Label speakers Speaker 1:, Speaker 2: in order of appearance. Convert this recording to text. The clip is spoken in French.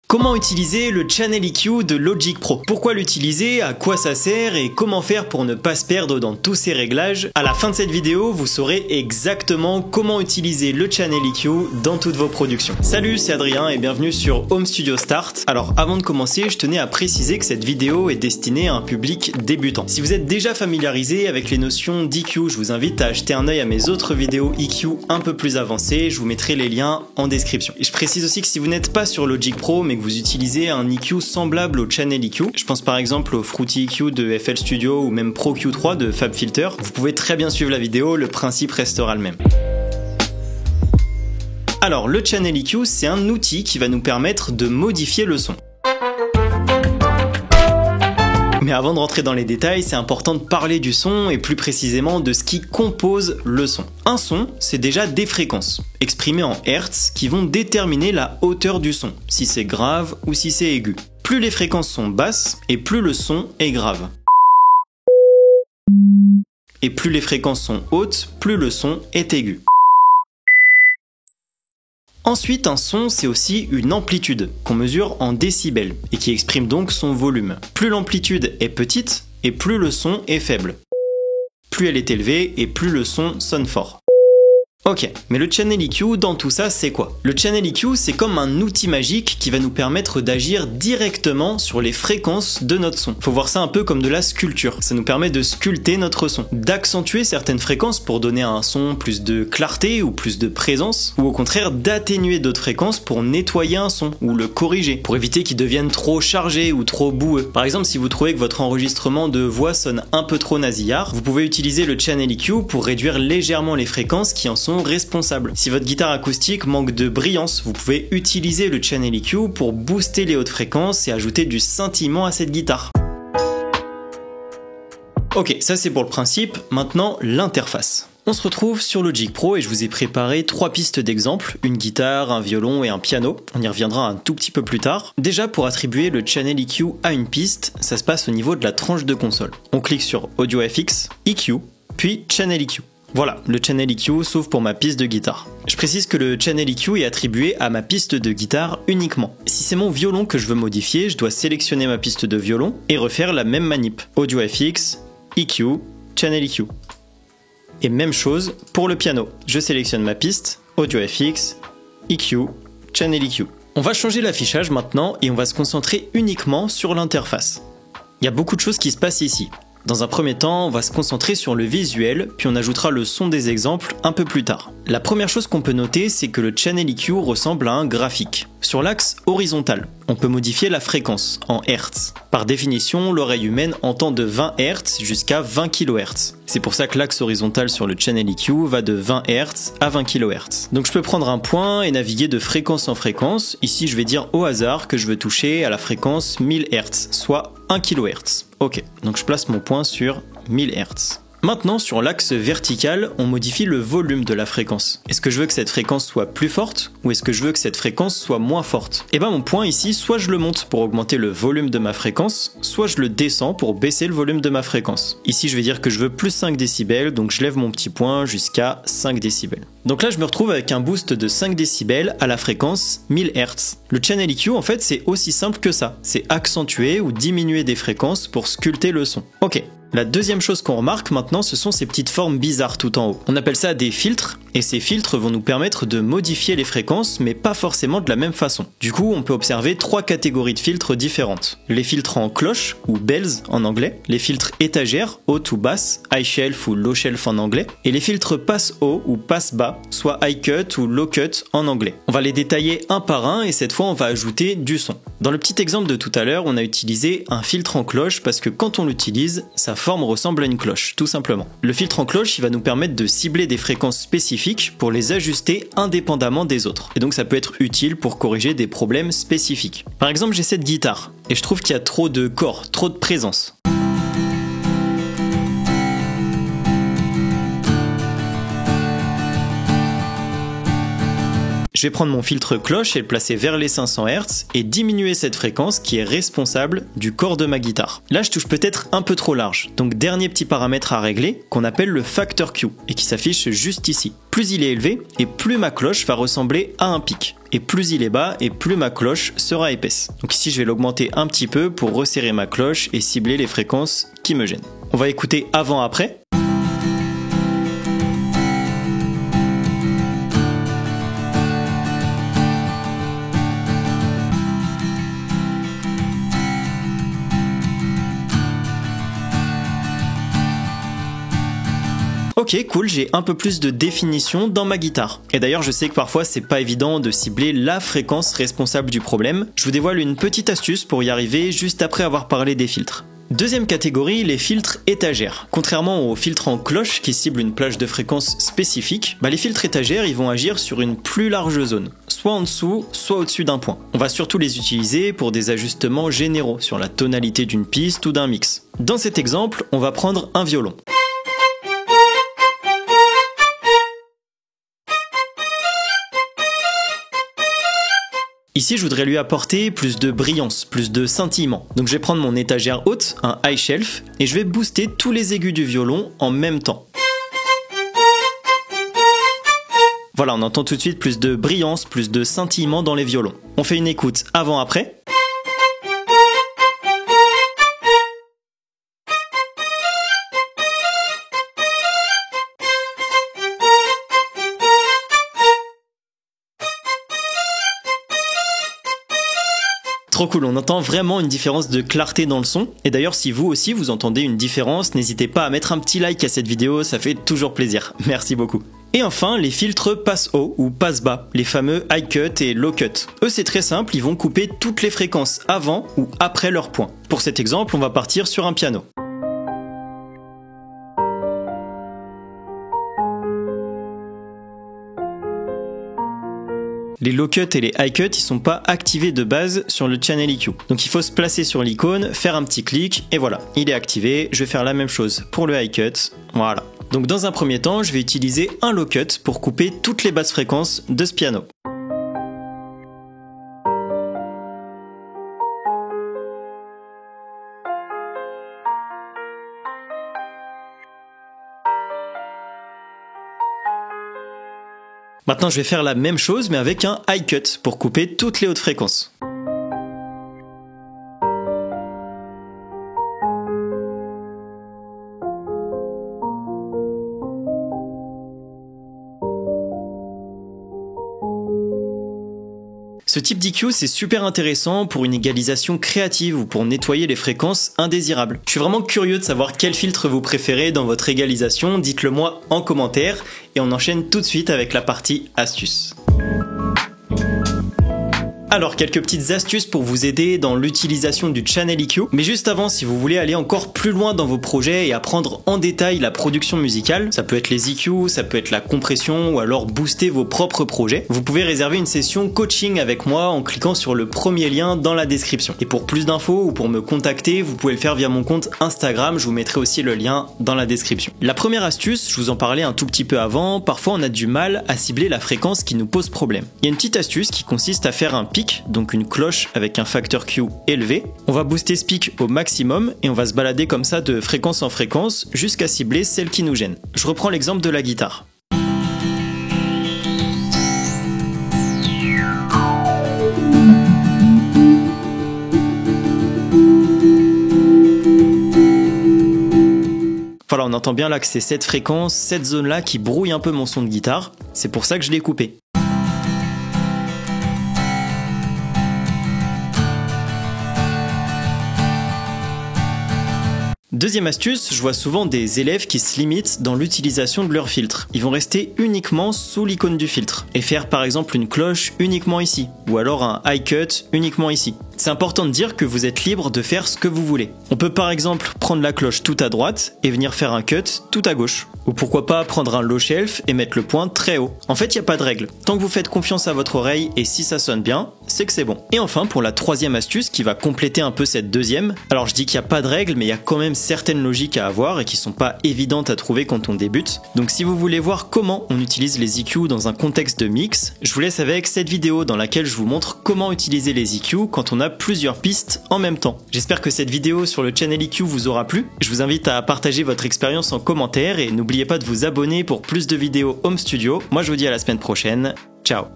Speaker 1: Comment utiliser le Channel EQ de Logic Pro? Pourquoi l'utiliser? À quoi ça sert? Et comment faire pour ne pas se perdre dans tous ces réglages? À la fin de cette vidéo, vous saurez exactement comment utiliser le Channel EQ dans toutes vos productions. Salut, c'est Adrien et bienvenue sur Home Studio Start. Alors avant de commencer, je tenais à préciser que cette vidéo est destinée à un public débutant. Si vous êtes déjà familiarisé avec les notions d'EQ, je vous invite à jeter un œil à mes autres vidéos EQ un peu plus avancées. Je vous mettrai les liens en description. Et je précise aussi que si vous n'êtes pas sur Logic Pro, mais que vous utilisez un EQ semblable au Channel EQ, je pense par exemple au Fruity EQ de FL Studio ou même Pro Q3 de FabFilter, vous pouvez très bien suivre la vidéo, le principe restera le même. Alors le Channel EQ, c'est un outil qui va nous permettre de modifier le son. Mais avant de rentrer dans les détails, c'est important de parler du son et plus précisément de ce qui compose le son. Un son, c'est déjà des fréquences, exprimées en Hertz, qui vont déterminer la hauteur du son, si c'est grave ou si c'est aigu. Plus les fréquences sont basses, et plus le son est grave. Et plus les fréquences sont hautes, plus le son est aigu. Ensuite, un son, c'est aussi une amplitude, qu'on mesure en décibels, et qui exprime donc son volume. Plus l'amplitude est petite, et plus le son est faible. Plus elle est élevée, et plus le son sonne fort. Ok, mais le Channel EQ dans tout ça, c'est quoi? Le Channel EQ, c'est comme un outil magique qui va nous permettre d'agir directement sur les fréquences de notre son. Faut voir ça un peu comme de la sculpture. Ça nous permet de sculpter notre son, d'accentuer certaines fréquences pour donner à un son plus de clarté ou plus de présence, ou au contraire d'atténuer d'autres fréquences pour nettoyer un son ou le corriger, pour éviter qu'il devienne trop chargé ou trop boueux. Par exemple, si vous trouvez que votre enregistrement de voix sonne un peu trop nasillard, vous pouvez utiliser le Channel EQ pour réduire légèrement les fréquences qui en sont responsable. Si votre guitare acoustique manque de brillance, vous pouvez utiliser le Channel EQ pour booster les hautes fréquences et ajouter du scintillement à cette guitare. Ok, ça c'est pour le principe, maintenant l'interface. On se retrouve sur Logic Pro et je vous ai préparé 3 pistes d'exemple, une guitare, un violon et un piano. On y reviendra un tout petit peu plus tard. Déjà, pour attribuer le Channel EQ à une piste, ça se passe au niveau de la tranche de console. On clique sur Audio FX, EQ, puis Channel EQ. Voilà, le Channel EQ s'ouvre pour ma piste de guitare. Je précise que le Channel EQ est attribué à ma piste de guitare uniquement. Si c'est mon violon que je veux modifier, je dois sélectionner ma piste de violon et refaire la même manip. Audio FX, EQ, Channel EQ. Et même chose pour le piano. Je sélectionne ma piste, Audio FX, EQ, Channel EQ. On va changer l'affichage maintenant et on va se concentrer uniquement sur l'interface. Il y a beaucoup de choses qui se passent ici. Dans un premier temps, on va se concentrer sur le visuel, puis on ajoutera le son des exemples un peu plus tard. La première chose qu'on peut noter, c'est que le Channel EQ ressemble à un graphique. Sur l'axe horizontal, on peut modifier la fréquence en Hertz. Par définition, l'oreille humaine entend de 20 Hz jusqu'à 20 kHz. C'est pour ça que l'axe horizontal sur le Channel EQ va de 20 Hz à 20 kHz. Donc je peux prendre un point et naviguer de fréquence en fréquence. Ici, je vais dire au hasard que je veux toucher à la fréquence 1000 Hz, soit 1 kHz. Ok, donc je place mon point sur 1000 Hz. Maintenant, sur l'axe vertical, on modifie le volume de la fréquence. Est-ce que je veux que cette fréquence soit plus forte ou est-ce que je veux que cette fréquence soit moins forte? Et bien mon point ici, soit je le monte pour augmenter le volume de ma fréquence, soit je le descends pour baisser le volume de ma fréquence. Ici, je vais dire que je veux plus 5 décibels, donc je lève mon petit point jusqu'à 5 décibels. Donc là, je me retrouve avec un boost de 5 décibels à la fréquence 1000 Hz. Le Channel EQ, en fait, c'est aussi simple que ça. C'est accentuer ou diminuer des fréquences pour sculpter le son. Ok. La deuxième chose qu'on remarque maintenant, ce sont ces petites formes bizarres tout en haut. On appelle ça des filtres, et ces filtres vont nous permettre de modifier les fréquences, mais pas forcément de la même façon. Du coup, on peut observer 3 catégories de filtres différentes. Les filtres en cloche, ou bells en anglais, les filtres étagères, haute ou basse, high shelf ou low shelf en anglais, et les filtres passe haut ou passe bas, soit high cut ou low cut en anglais. On va les détailler un par un, et cette fois, on va ajouter du son. Dans le petit exemple de tout à l'heure, on a utilisé un filtre en cloche parce que quand on l'utilise, sa forme ressemble à une cloche, tout simplement. Le filtre en cloche, il va nous permettre de cibler des fréquences spécifiques pour les ajuster indépendamment des autres. Et donc ça peut être utile pour corriger des problèmes spécifiques. Par exemple, j'ai cette guitare et je trouve qu'il y a trop de corps, trop de présence. Je vais prendre mon filtre cloche et le placer vers les 500 Hz et diminuer cette fréquence qui est responsable du corps de ma guitare. Là, je touche peut-être un peu trop large, donc dernier petit paramètre à régler qu'on appelle le factor Q et qui s'affiche juste ici. Plus il est élevé et plus ma cloche va ressembler à un pic. Et plus il est bas et plus ma cloche sera épaisse. Donc ici, je vais l'augmenter un petit peu pour resserrer ma cloche et cibler les fréquences qui me gênent. On va écouter avant-après. Ok, cool, j'ai un peu plus de définition dans ma guitare. Et d'ailleurs, je sais que parfois c'est pas évident de cibler la fréquence responsable du problème. Je vous dévoile une petite astuce pour y arriver juste après avoir parlé des filtres. Deuxième catégorie, les filtres étagères. Contrairement aux filtres en cloche qui ciblent une plage de fréquence spécifique, les filtres étagères ils vont agir sur une plus large zone, soit en dessous, soit au-dessus d'un point. On va surtout les utiliser pour des ajustements généraux sur la tonalité d'une piste ou d'un mix. Dans cet exemple, on va prendre un violon. Ici, je voudrais lui apporter plus de brillance, plus de scintillement. Donc je vais prendre mon étagère haute, un high shelf, et je vais booster tous les aigus du violon en même temps. Voilà, on entend tout de suite plus de brillance, plus de scintillement dans les violons. On fait une écoute avant-après. Trop cool, on entend vraiment une différence de clarté dans le son. Et d'ailleurs, si vous aussi vous entendez une différence, n'hésitez pas à mettre un petit like à cette vidéo, ça fait toujours plaisir. Merci beaucoup. Et enfin, les filtres passe haut ou passe bas, les fameux high cut et low cut. Eux, c'est très simple, ils vont couper toutes les fréquences avant ou après leur point. Pour cet exemple, on va partir sur un piano. Les low cut et les high cut, ils sont pas activés de base sur le channel EQ. Donc il faut se placer sur l'icône, faire un petit clic et voilà, il est activé. Je vais faire la même chose pour le high cut. Voilà. Donc dans un premier temps, je vais utiliser un low cut pour couper toutes les basses fréquences de ce piano. Maintenant, je vais faire la même chose, mais avec un high cut pour couper toutes les hautes fréquences. Ce type d'EQ, c'est super intéressant pour une égalisation créative ou pour nettoyer les fréquences indésirables. Je suis vraiment curieux de savoir quel filtre vous préférez dans votre égalisation, dites-le moi en commentaire et on enchaîne tout de suite avec la partie astuces. Alors, quelques petites astuces pour vous aider dans l'utilisation du channel EQ. Mais juste avant, si vous voulez aller encore plus loin dans vos projets et apprendre en détail la production musicale, ça peut être les EQ, ça peut être la compression ou alors booster vos propres projets, vous pouvez réserver une session coaching avec moi en cliquant sur le premier lien dans la description. Et pour plus d'infos ou pour me contacter, vous pouvez le faire via mon compte Instagram, je vous mettrai aussi le lien dans la description. La première astuce, je vous en parlais un tout petit peu avant, parfois on a du mal à cibler la fréquence qui nous pose problème. Il y a une petite astuce qui consiste à faire un pic, donc une cloche avec un facteur Q élevé. On va booster ce pic au maximum et on va se balader comme ça de fréquence en fréquence jusqu'à cibler celle qui nous gêne. Je reprends l'exemple de la guitare. Voilà, on entend bien là que c'est cette fréquence, cette zone-là qui brouille un peu mon son de guitare. C'est pour ça que je l'ai coupé. Deuxième astuce, je vois souvent des élèves qui se limitent dans l'utilisation de leur filtre. Ils vont rester uniquement sous l'icône du filtre et faire par exemple une cloche uniquement ici ou alors un high cut uniquement ici. C'est important de dire que vous êtes libre de faire ce que vous voulez. On peut par exemple prendre la cloche tout à droite et venir faire un cut tout à gauche. Ou pourquoi pas prendre un low shelf et mettre le point très haut. En fait, il n'y a pas de règle. Tant que vous faites confiance à votre oreille et si ça sonne bien, c'est que c'est bon. Et enfin, pour la troisième astuce qui va compléter un peu cette deuxième, alors je dis qu'il n'y a pas de règles, mais il y a quand même certaines logiques à avoir et qui sont pas évidentes à trouver quand on débute. Donc si vous voulez voir comment on utilise les EQ dans un contexte de mix, je vous laisse avec cette vidéo dans laquelle je vous montre comment utiliser les EQ quand on a plusieurs pistes en même temps. J'espère que cette vidéo sur le channel EQ vous aura plu. Je vous invite à partager votre expérience en commentaire et n'oubliez pas de vous abonner pour plus de vidéos Home Studio. Moi je vous dis à la semaine prochaine. Ciao.